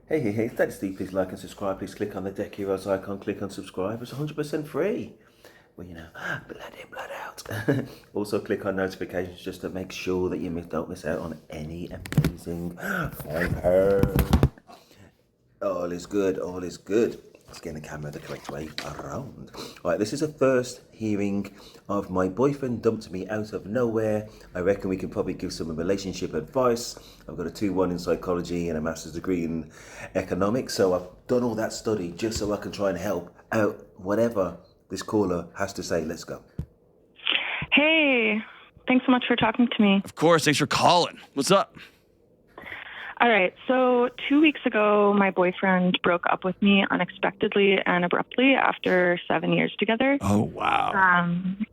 Hey, if that's Steve, please like and subscribe. Please click on the Deck Heroes icon, click on subscribe. It's 100% free. Well, blood in, blood out. Also, click on notifications just to make sure that you don't miss out on any amazing content. All is good, all is good. Let's get the camera the correct way around. Right, this is a first hearing of my boyfriend dumped me out of nowhere. I reckon we can probably give some relationship advice. I've got a 2-1 in psychology and a master's degree in economics, so I've done all that study just so I can try and help out whatever this caller has to say. Let's go. Hey, thanks so much for talking to me. Of course, thanks for calling. What's up? All right, so 2 weeks ago, my boyfriend broke up with me unexpectedly and abruptly after 7 years together. Oh, wow.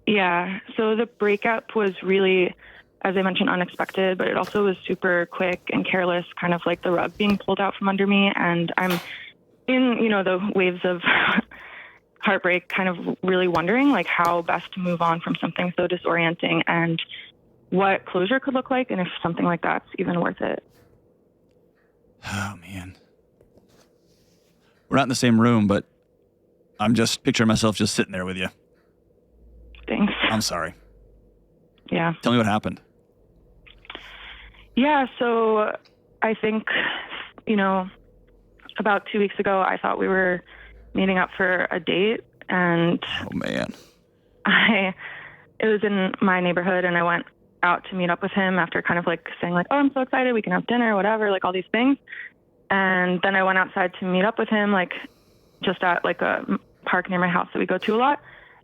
Yeah, so the breakup was really, as I mentioned, unexpected, but it also was super quick and careless, kind of like the rug being pulled out from under me. And I'm in, the waves of heartbreak, kind of really wondering like how best to move on from something so disorienting and what closure could look like and if something like that's even worth it. Oh, man. We're not in the same room, but I'm just picturing myself just sitting there with you. Thanks. I'm sorry. Yeah. Tell me what happened. Yeah, so I think, about 2 weeks ago, I thought we were meeting up for a date, and Oh, man. it was in my neighborhood, and I went out to meet up with him after kind of like saying like, oh, I'm so excited, we can have dinner, whatever, like all these things. And then I went outside to meet up with him, like just at like a park near my house that we go to a lot.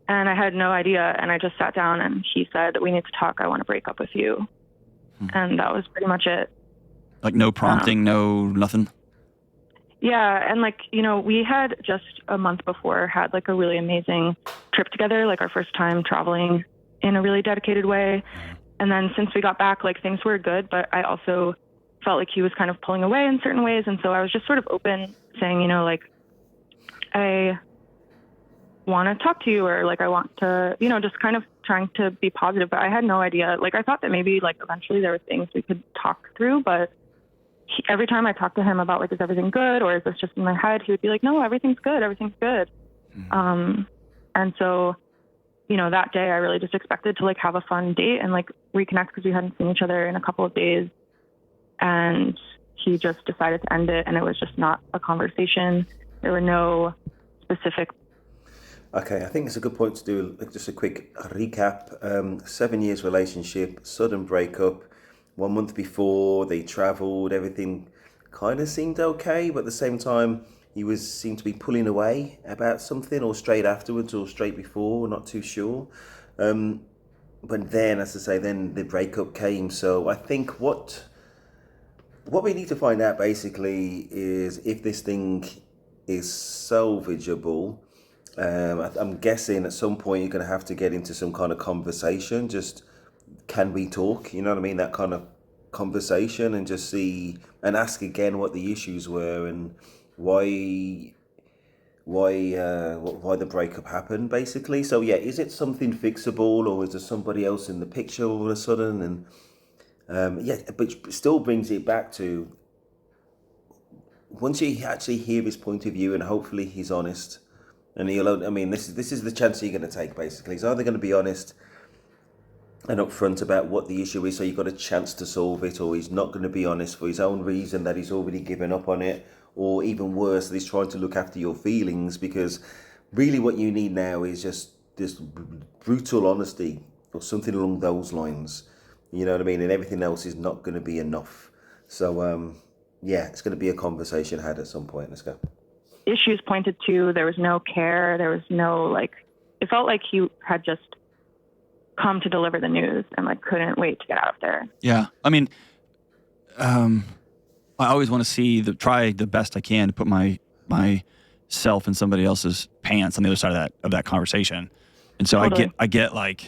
And I had no idea. And I just sat down and he said, we need to talk. I want to break up with you. And that was pretty much it. Like no prompting, no nothing? Yeah. And like, we had just a month before had like a really amazing trip together, like our first time traveling in a really dedicated way. And then since we got back, like things were good, but I also felt like he was kind of pulling away in certain ways. And so I was just sort of open saying, like, I want to talk to you, or like, I want to, just kind of trying to be positive, but I had no idea. Like, I thought that maybe like eventually there were things we could talk through, but every time I talked to him about like, is everything good? Or is this just in my head? He would be like, no, everything's good. Everything's good. And so, that day I really just expected to like have a fun date and like reconnect because we hadn't seen each other in a couple of days. And he just decided to end it. And it was just not a conversation. There were no specific. Okay, I think it's a good point to do just a quick recap. 7 years relationship, sudden breakup. 1 month before they traveled, everything kind of seemed okay, but at the same time, he seemed to be pulling away about something, or straight afterwards, or straight before, not too sure. But then, as I say, then the breakup came. So I think what we need to find out basically is if this thing is salvageable. I'm guessing at some point you're going to have to get into some kind of conversation. Just, can we talk? You know what I mean? That kind of conversation, and just see and ask again what the issues were and why the breakup happened, basically. So yeah, is it something fixable, or is there somebody else in the picture all of a sudden? And yeah, but it still brings it back to, once you actually hear his point of view, and hopefully he's honest, and this is the chance you're going to take. Basically, he's either going to be honest and upfront about what the issue is, so you've got a chance to solve it, or he's not going to be honest for his own reason that he's already given up on it, or even worse, that he's trying to look after your feelings, because really what you need now is just this brutal honesty, or something along those lines. You know what I mean? And everything else is not going to be enough. So, yeah, it's going to be a conversation had at some point. Let's go. Issues pointed to, there was no care. There was no, like, it felt like he had just come to deliver the news and like couldn't wait to get out of there. Yeah. I mean, I always want to try the best I can to put myself in somebody else's pants on the other side of that conversation. And so Totally. I get like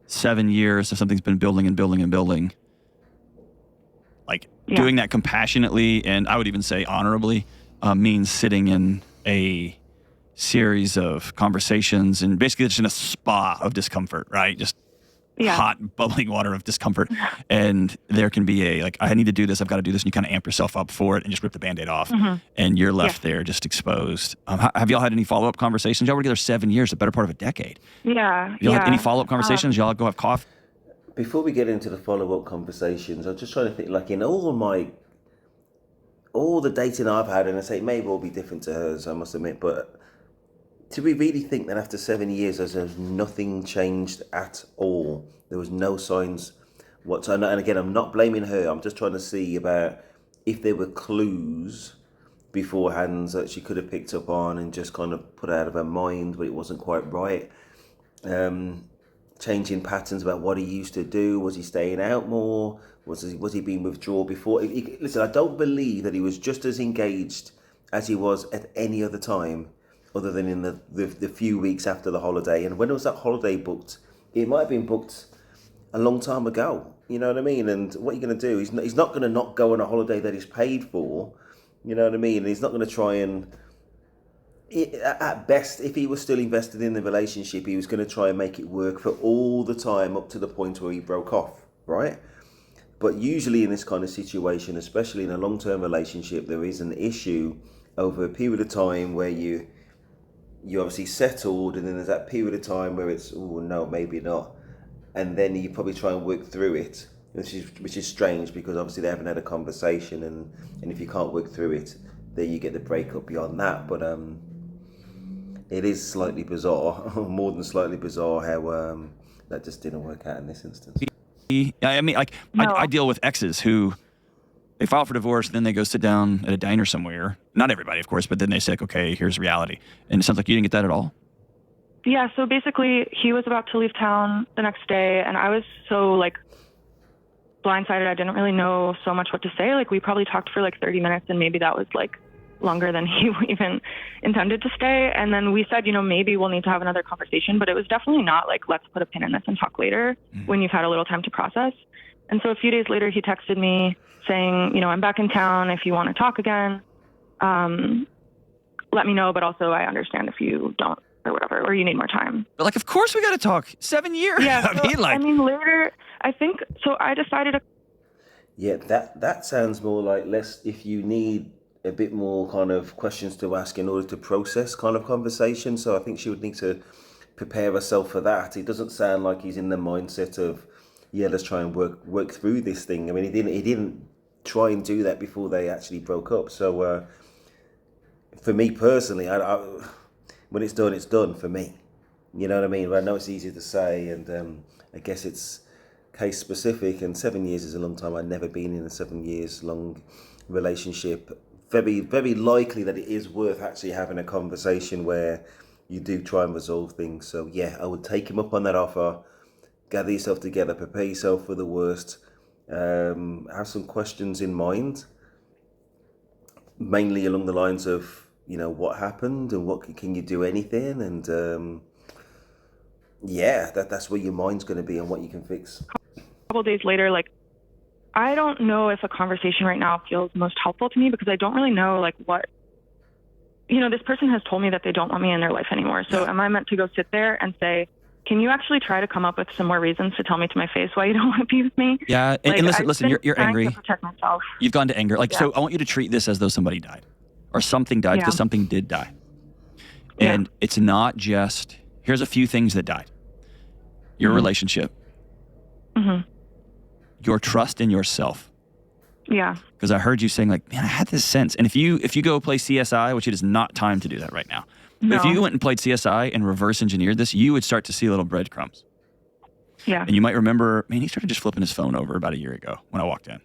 7 years if something's been building and building and building, like doing that compassionately, and I would even say honorably, means sitting in a series of conversations and basically just in a spa of discomfort, right? Just hot bubbling water of discomfort, and there can be like, I need to do this, I've got to do this, and you kind of amp yourself up for it and just rip the Band-Aid off, and you're left there just exposed. Have y'all had any follow-up conversations? Y'all were together 7 years, the better part of a decade. Yeah. Y'all had any follow-up conversations? Y'all go have coffee? Before we get into the follow-up conversations, I'm just trying to think, like, in all the dating I've had, and I say it may well be different to hers, I must admit, but do we really think that after 7 years there's nothing changed at all? There was no signs whatsoever. And again, I'm not blaming her. I'm just trying to see about if there were clues beforehand that she could have picked up on and just kind of put out of her mind, but it wasn't quite right. Changing patterns about what he used to do. Was he staying out more? Was he being withdrawn before? Listen, I don't believe that he was just as engaged as he was at any other time, other than in the few weeks after the holiday. And when was that holiday booked? It might have been booked a long time ago. You know what I mean? And what are you going to do? He's not going to not go on a holiday that he's paid for. You know what I mean? And he's not going to try and... At best, if he was still invested in the relationship, he was going to try and make it work for all the time up to the point where he broke off, right? But usually in this kind of situation, especially in a long-term relationship, there is an issue over a period of time where you obviously settled, and then there's that period of time where it's, oh no, maybe not, and then you probably try and work through it, which is strange, because obviously they haven't had a conversation, and if you can't work through it, then you get the breakup beyond that. But it is slightly bizarre, more than slightly bizarre, how that just didn't work out in this instance. I mean, like, no. I deal with exes who, they file for divorce, then they go sit down at a diner somewhere. Not everybody, of course, but then they say, like, okay, here's reality. And it sounds like you didn't get that at all. Yeah, so basically, he was about to leave town the next day, and I was so, like, blindsided. I didn't really know so much what to say. Like, we probably talked for, like, 30 minutes, and maybe that was, like, longer than he even intended to stay. And then we said, maybe we'll need to have another conversation, but it was definitely not, like, let's put a pin in this and talk later when you've had a little time to process. And so a few days later, he texted me saying, I'm back in town if you want to talk again. Let me know, but also I understand if you don't or whatever, or you need more time. But, like, of course we got to talk. 7 years. Yeah. So, later, I think, so I decided to... Yeah, that sounds more like if you need a bit more kind of questions to ask in order to process kind of conversation. So I think she would need to prepare herself for that. It doesn't sound like he's in the mindset of, let's try and work through this thing. I mean, he didn't try and do that before they actually broke up. So for me personally, I when it's done for me. You know what I mean? But I know it's easy to say, and I guess it's case specific. And 7 years is a long time. I've never been in a 7 years long relationship. Very, very likely that it is worth actually having a conversation where you do try and resolve things. So yeah, I would take him up on that offer. Gather yourself together, prepare yourself for the worst. Have some questions in mind, mainly along the lines of, what happened and what can you do anything, and that's where your mind's going to be and what you can fix. A couple of days later, like, I don't know if a conversation right now feels most helpful to me, because I don't really know, like, what, this person has told me that they don't want me in their life anymore. So am I meant to go sit there and say, can you actually try to come up with some more reasons to tell me to my face why you don't want to be with me? Yeah, and listen, you're angry. To protect myself. You've gone to anger. So I want you to treat this as though somebody died, or something died, because something did die. And it's not just, here's a few things that died. Your relationship. Mm-hmm. Your trust in yourself. Yeah. Because I heard you saying, like, man, I had this sense. And if you go play CSI, which it is not time to do that right now. No. But if you went and played CSI and reverse engineered this, you would start to see little breadcrumbs. Yeah. And you might remember, man, he started just flipping his phone over about a year ago when I walked in.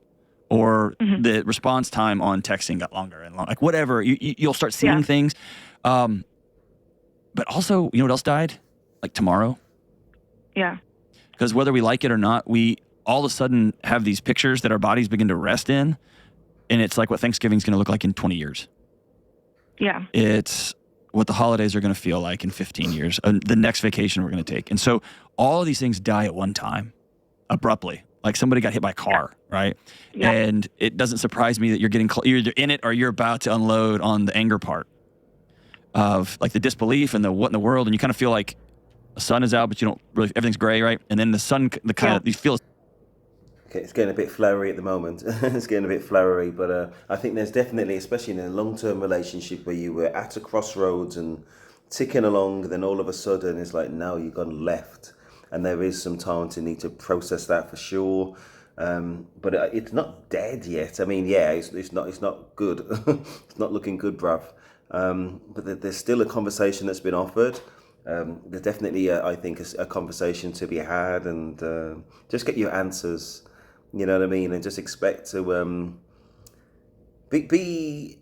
Or the response time on texting got longer and longer. Like, whatever. You'll start seeing things. But also, you know what else died? Like tomorrow. Yeah. Because whether we like it or not, we all of a sudden have these pictures that our bodies begin to rest in, and it's like what Thanksgiving's going to look like in 20 years. Yeah. It's what the holidays are going to feel like in 15 years, the next vacation we're going to take. And so all of these things die at one time, abruptly, like somebody got hit by a car, right? Yeah. And it doesn't surprise me that you're you're either in it or you're about to unload on the anger part of, like, the disbelief and the what in the world, and you kind of feel like The sun is out, but you don't really, everything's gray, right? And then the sun, you feel. Okay, it's getting a bit flowery at the moment. It's getting a bit flowery, but I think there's definitely, especially in a long-term relationship where you were at a crossroads and ticking along, then all of a sudden it's like, now you've gone left. And there is some time to need to process that for sure. But it's not dead yet. I mean, yeah, it's not good. It's not looking good, bruv. But there's still a conversation that's been offered. There's definitely, I think, a conversation to be had, and just get your answers. You know what I mean, and just expect to be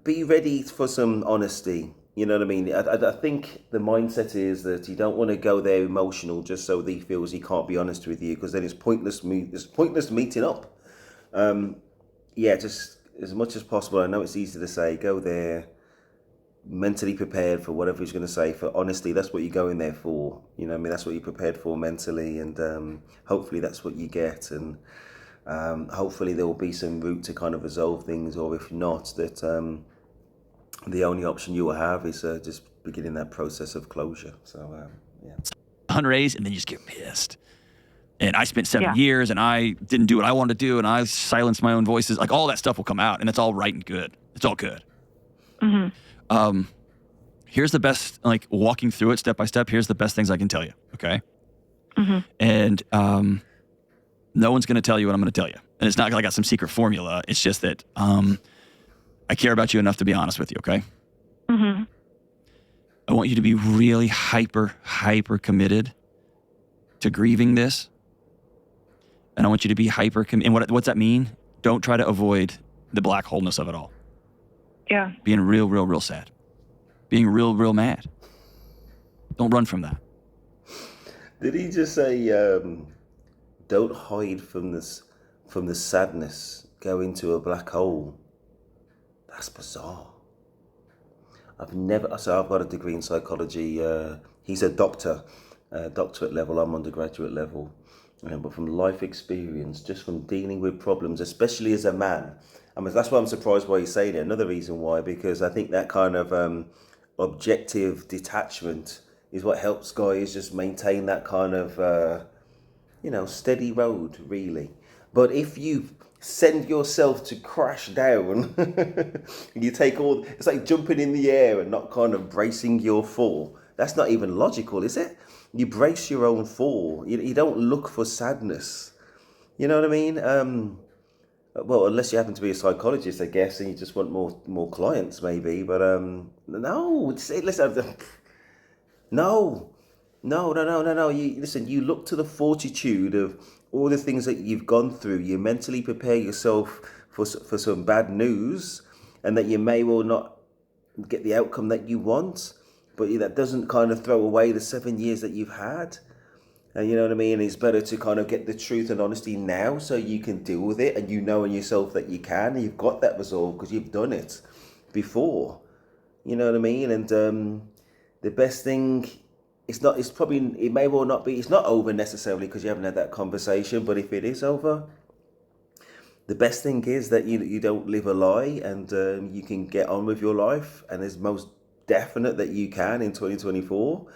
ready for some honesty. You know what I mean? I think the mindset is that you don't want to go there emotional just so that he feels he can't be honest with you, because then it's pointless. It's pointless meeting up. Yeah, just as much as possible. I know it's easy to say, go there mentally prepared for whatever he's going to say. For honesty, that's what you're going there for. You know what I mean? That's what you're prepared for mentally, and hopefully that's what you get. And hopefully there will be some route to kind of resolve things, or if not, that the only option you will have is just beginning that process of closure. So yeah, 100 days, and then you just get pissed. And I spent 7 years, and I didn't do what I wanted to do, and I silenced my own voices. Like, all that stuff will come out, and it's all right and good. It's all good. Mm-hmm. Here's the best, like, walking through it step by step, here's the best things I can tell you, okay? Mm-hmm. And no one's going to tell you what I'm going to tell you. And it's not like I got some secret formula. It's just that I care about you enough to be honest with you, okay? Mm-hmm. I want you to be really hyper committed to grieving this. And I want you to be hyper committed. And what's that mean? Don't try to avoid the black holeness of it all. Yeah. Being real sad. Being real mad. Don't run from that. Did he just say, don't hide from the sadness, go into a black hole? That's bizarre. I've got a degree in psychology. He's a doctor, doctorate level. I'm undergraduate level. But from life experience, just from dealing with problems, especially as a man. I mean, that's why I'm surprised why he's saying it. Another reason why, because I think that kind of objective detachment is what helps guys just maintain that kind of, steady road, really. But if you send yourself to crash down, you take it's like jumping in the air and not kind of bracing your fall. That's not even logical, is it? You brace your own fall. You don't look for sadness. You know what I mean? Well, unless you happen to be a psychologist, I guess, and you just want more clients, maybe. But no, listen, no. You look to the fortitude of all the things that you've gone through. You mentally prepare yourself for some bad news, and that you may well not get the outcome that you want. But that doesn't kind of throw away the 7 years that you've had. You know what I mean? It's better to kind of get the truth and honesty now so you can deal with it, and you know in yourself that you can, and you've got that resolve because you've done it before. You know what I mean? And the best thing, it may well not be, it's not over necessarily because you haven't had that conversation, but if it is over, the best thing is that you don't live a lie, and you can get on with your life, and it's most definite that you can in 2024,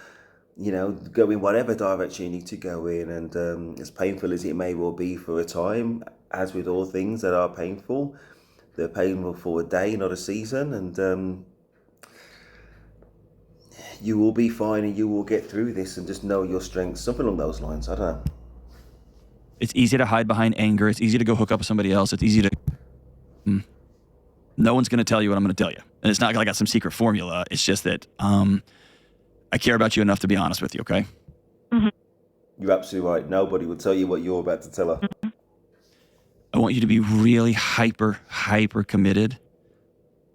go in whatever direction you need to go in. And as painful as it may well be for a time, as with all things that are painful, they're painful for a day, not a season. And you will be fine, and you will get through this, and just know your strengths. Something along those lines. I don't know. It's easy to hide behind anger. It's easy to go hook up with somebody else. It's easy to... No one's going to tell you what I'm going to tell you. And it's not like I got some secret formula. It's just that I care about you enough to be honest with you, okay? Mm-hmm. You're absolutely right. Nobody will tell you what you're about to tell her. Mm-hmm. I want you to be really hyper committed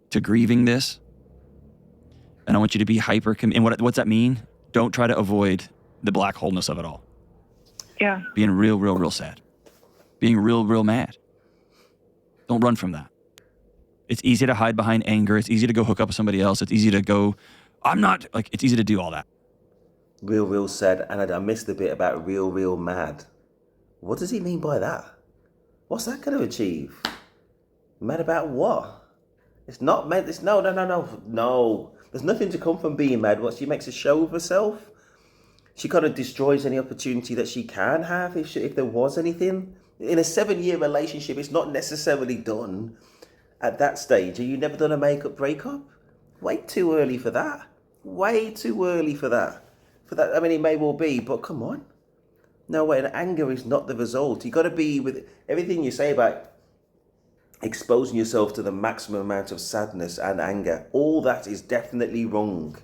to grieving this. And I want you to be hyper committed. And what's that mean? Don't try to avoid the black holeness of it all. Yeah. Being real sad. Being real mad. Don't run from that. It's easy to hide behind anger. It's easy to go hook up with somebody else. It's easy to go, it's easy to do all that. Real sad. And I missed the bit about real mad. What does he mean by that? What's that going to achieve? Mad about what? It's not mad. It's no. There's nothing to come from being mad. What, she makes a show of herself? She kind of destroys any opportunity that she can have if there was anything. In a 7-year relationship, it's not necessarily done at that stage. Are you never done a makeup breakup? Way too early for that. Way too early for that. I mean, it may well be, but come on. No way, and anger is not the result. You got to be with everything you say about exposing yourself to the maximum amount of sadness and anger. All that is definitely wrong.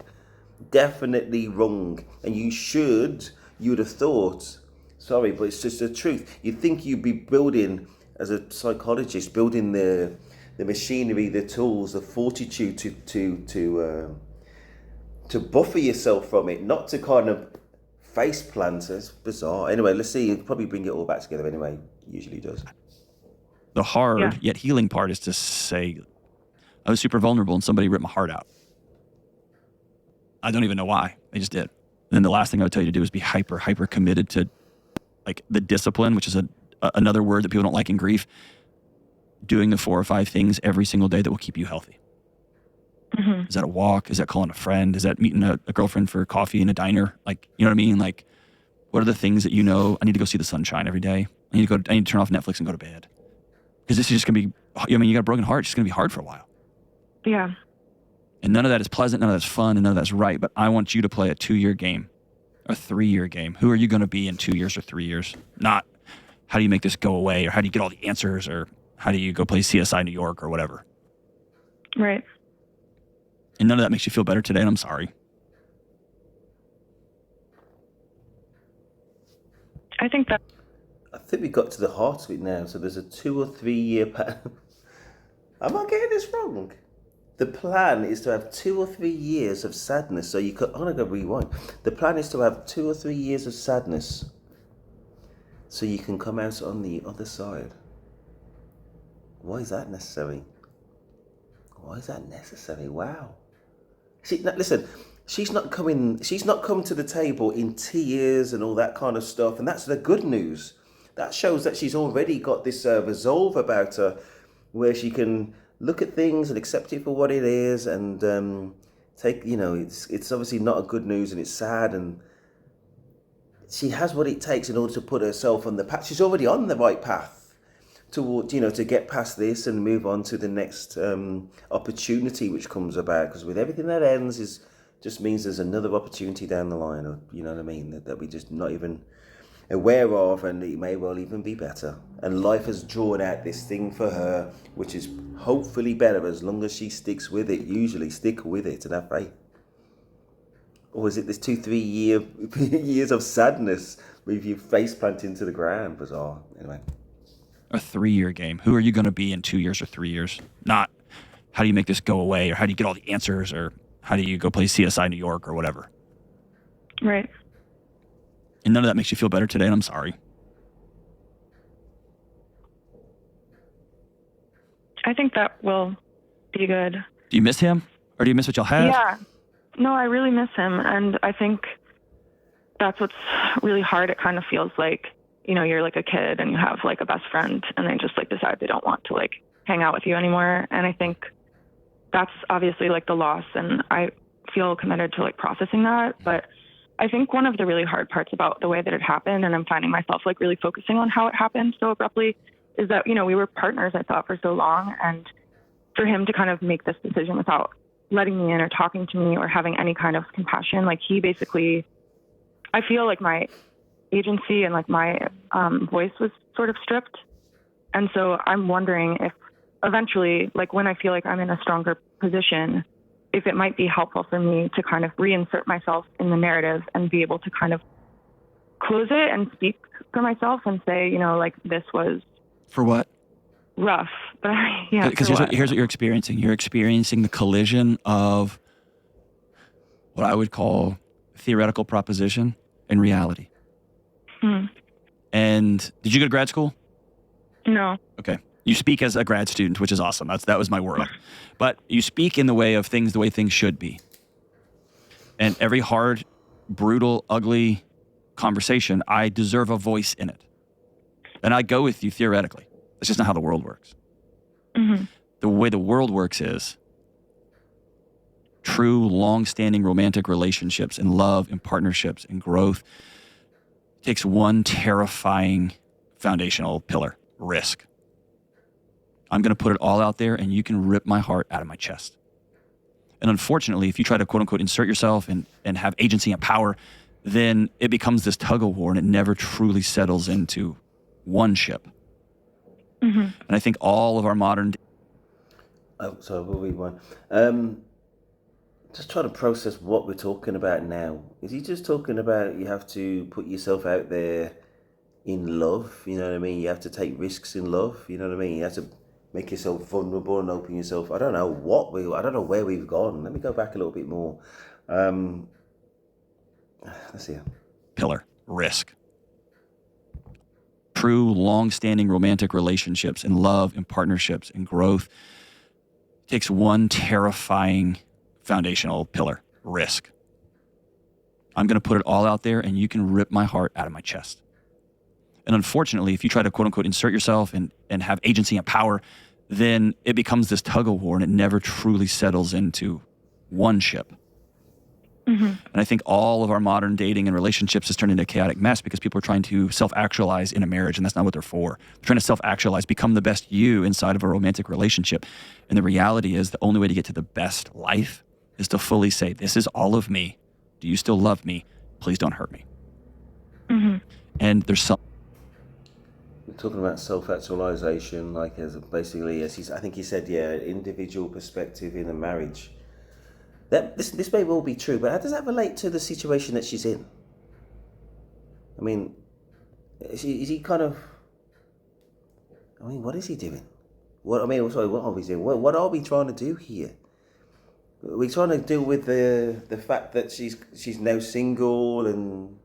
Definitely wrong. And you'd have thought, sorry, but it's just the truth. You'd think you'd be building, as a psychologist, building the machinery, the tools, the fortitude to buffer yourself from it, not to kind of face plant. It's bizarre. Anyway, let's see. It'll probably bring it all back together anyway. Usually does. The hard yet healing part is to say, I was super vulnerable and somebody ripped my heart out. I don't even know why. They just did. And then the last thing I would tell you to do is be hyper committed to like the discipline, which is another word that people don't like in grief. Doing the 4 or 5 things every single day that will keep you healthy. Mm-hmm. Is that a walk? Is that calling a friend? Is that meeting a girlfriend for coffee in a diner? Like, you know what I mean? Like, what are the things that you know? I need to go see the sunshine every day. I need to turn off Netflix and go to bed. Because this is just going to be, I mean, you got a broken heart. It's just going to be hard for a while. Yeah. And none of that is pleasant. None of that's fun. And none of that's right. But I want you to play a 2-year game, a 3-year game. Who are you going to be in 2 years or 3 years? Not how do you make this go away, or how do you get all the answers, or how do you go play CSI New York or whatever. Right. And none of that makes you feel better today, and I'm sorry. I think we got to the heart of it now. So there's a 2 or 3 year pattern. Am I getting this wrong? The plan is to have 2 or 3 years of sadness. So I'm going to go rewind. The plan is to have 2 or 3 years of sadness so you can come out on the other side. Why is that necessary? Wow. Listen, she's not come to the table in tears and all that kind of stuff. And that's the good news. That shows that she's already got this resolve about her where she can look at things and accept it for what it is and take, it's obviously not a good news and it's sad, and she has what it takes in order to put herself on the path. She's already on the right path toward, to get past this and move on to the next opportunity which comes about. Because with everything that ends just means there's another opportunity down the line, or you know what I mean, that we just not even aware of, and it may well even be better. And life has drawn out this thing for her, which is hopefully better as long as she sticks with it. Usually stick with it and have faith. Or is it this 2-3 years of sadness with you face planted into the ground? Bizarre. Anyway. A 3-year game. Who are you going to be in 2 years or 3 years? Not how do you make this go away, or how do you get all the answers, or how do you go play CSI New York or whatever. Right. And none of that makes you feel better today, and I'm sorry. I think that will be good. Do you miss him? Or do you miss what y'all have? Yeah. No, I really miss him. And I think that's what's really hard. It kind of feels like, you're like a kid and you have like a best friend and they just like decide they don't want to like hang out with you anymore. And I think that's obviously like the loss, and I feel committed to like processing that. But I think one of the really hard parts about the way that it happened, and I'm finding myself like really focusing on how it happened so abruptly, is that, we were partners, I thought, for so long. And for him to kind of make this decision without letting me in or talking to me or having any kind of compassion, like he basically, I feel like my agency and like my voice was sort of stripped. And so I'm wondering if eventually, like when I feel like I'm in a stronger position, if it might be helpful for me to kind of reinsert myself in the narrative and be able to kind of close it and speak for myself and say, like this was for what? Rough. But yeah. Because here's what you're experiencing. You're experiencing the collision of what I would call theoretical proposition and reality. And did you go to grad school? No. Okay. You speak as a grad student, which is awesome. That was my world. But you speak in the way of things, the way things should be. And every hard, brutal, ugly conversation, I deserve a voice in it. And I go with you theoretically. That's just not how the world works. Mm-hmm. The way the world works is True, long-standing romantic relationships and love and partnerships and growth takes one terrifying foundational pillar: risk. I'm going to put it all out there, and you can rip my heart out of my chest. And unfortunately, if you try to quote unquote insert yourself and have agency and power, then it becomes this tug of war and it never truly settles into one ship. And I think all of our modern... Oh, sorry, we'll read one. Just trying to process what we're talking about now. Is he just talking about you have to put yourself out there in love? You know what I mean? You have to take risks in love. You know what I mean? You have to make yourself vulnerable and open yourself. I don't know where we've gone. Let me go back a little bit more. Let's see. Pillar: risk. True, long-standing romantic relationships and love and partnerships and growth takes one terrifying foundational pillar: risk. I'm going to put it all out there, and you can rip my heart out of my chest. And unfortunately, if you try to quote unquote insert yourself and have agency and power, then it becomes this tug of war and it never truly settles into one ship. And I think all of our modern dating and relationships has turned into a chaotic mess because people are trying to self-actualize in a marriage, and that's not what they're for. They're trying to self-actualize, become the best you inside of a romantic relationship. And the reality is the only way to get to the best life is to fully say, this is all of me. Do you still love me? Please don't hurt me. And there's some... We're talking about self-actualization, like as basically, I think he said, individual perspective in a marriage. This may well be true, but how does that relate to the situation that she's in? I mean, is he kind of... I mean, what is he doing? What are we doing? What are we trying to do here? We're trying to deal with the fact that she's now single, and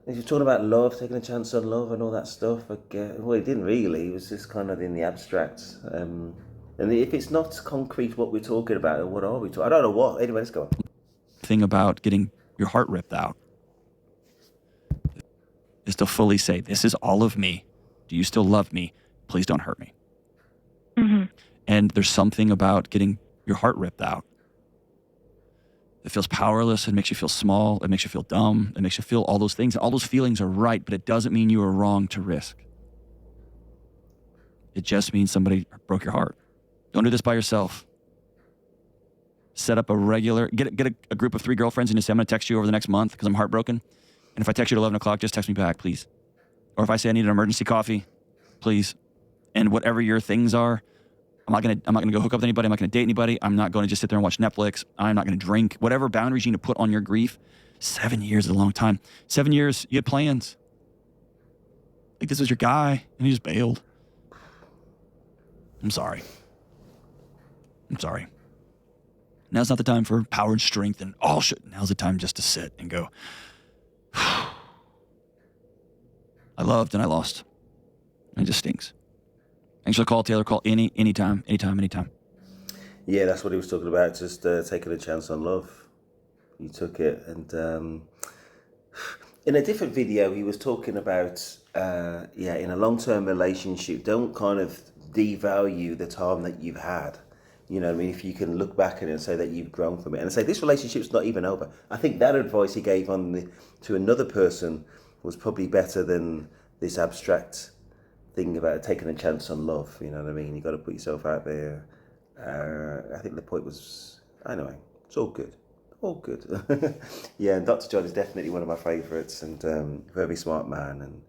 you're talking about love, taking a chance on love and all that stuff. Well, he didn't really. It was just kind of in the abstract. And if it's not concrete what we're talking about, what are we talking? I don't know what. Anyway, let's go on. Thing about getting your heart ripped out is to fully say, this is all of me. Do you still love me? Please don't hurt me. And there's something about getting your heart ripped out. It feels powerless. It makes you feel small. It makes you feel dumb. It makes you feel all those things. And all those feelings are right, but it doesn't mean you are wrong to risk. It just means somebody broke your heart. Don't do this by yourself. Set up get a group of 3 girlfriends and just say, I'm going to text you over the next month because I'm heartbroken. And if I text you at 11 o'clock, just text me back, please. Or if I say I need an emergency coffee, please. And whatever your things are, I'm not gonna go hook up with anybody. I'm not gonna date anybody. I'm not going to just sit there and watch Netflix. I'm not gonna drink. Whatever boundaries you need to put on your grief. 7 years is a long time. 7 years, you had plans. Like this was your guy, and he just bailed. I'm sorry. Now's not the time for power and strength and all shit. Now's the time just to sit and go, I loved and I lost. And it just stinks. Thanks for the call, Taylor. Call anytime. Yeah, that's what he was talking about. Just taking a chance on love. You took it, and in a different video, he was talking about in a long-term relationship, don't kind of devalue the time that you've had. You know what I mean? If you can look back at it and say that you've grown from it, and say this relationship's not even over. I think that advice he gave to another person was probably better than this abstract thing about taking a chance on love. You know what I mean? You got to put yourself out there. I think the point was, anyway, it's all good. Yeah, and Dr. John is definitely one of my favourites, and very smart man. And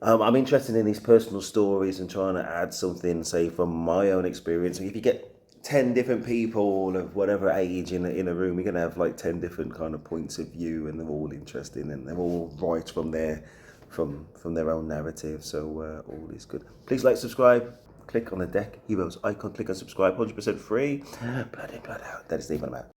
I'm interested in his personal stories and trying to add something, say, from my own experience. If you get 10 different people of whatever age in a room, you're going to have like 10 different kind of points of view, and they're all interesting, and they're all right from their own narrative. So all is good. Please like, subscribe, click on the Deck Heroes icon, click on subscribe, 100% free. Blood in, blood out. That is the name I'm at.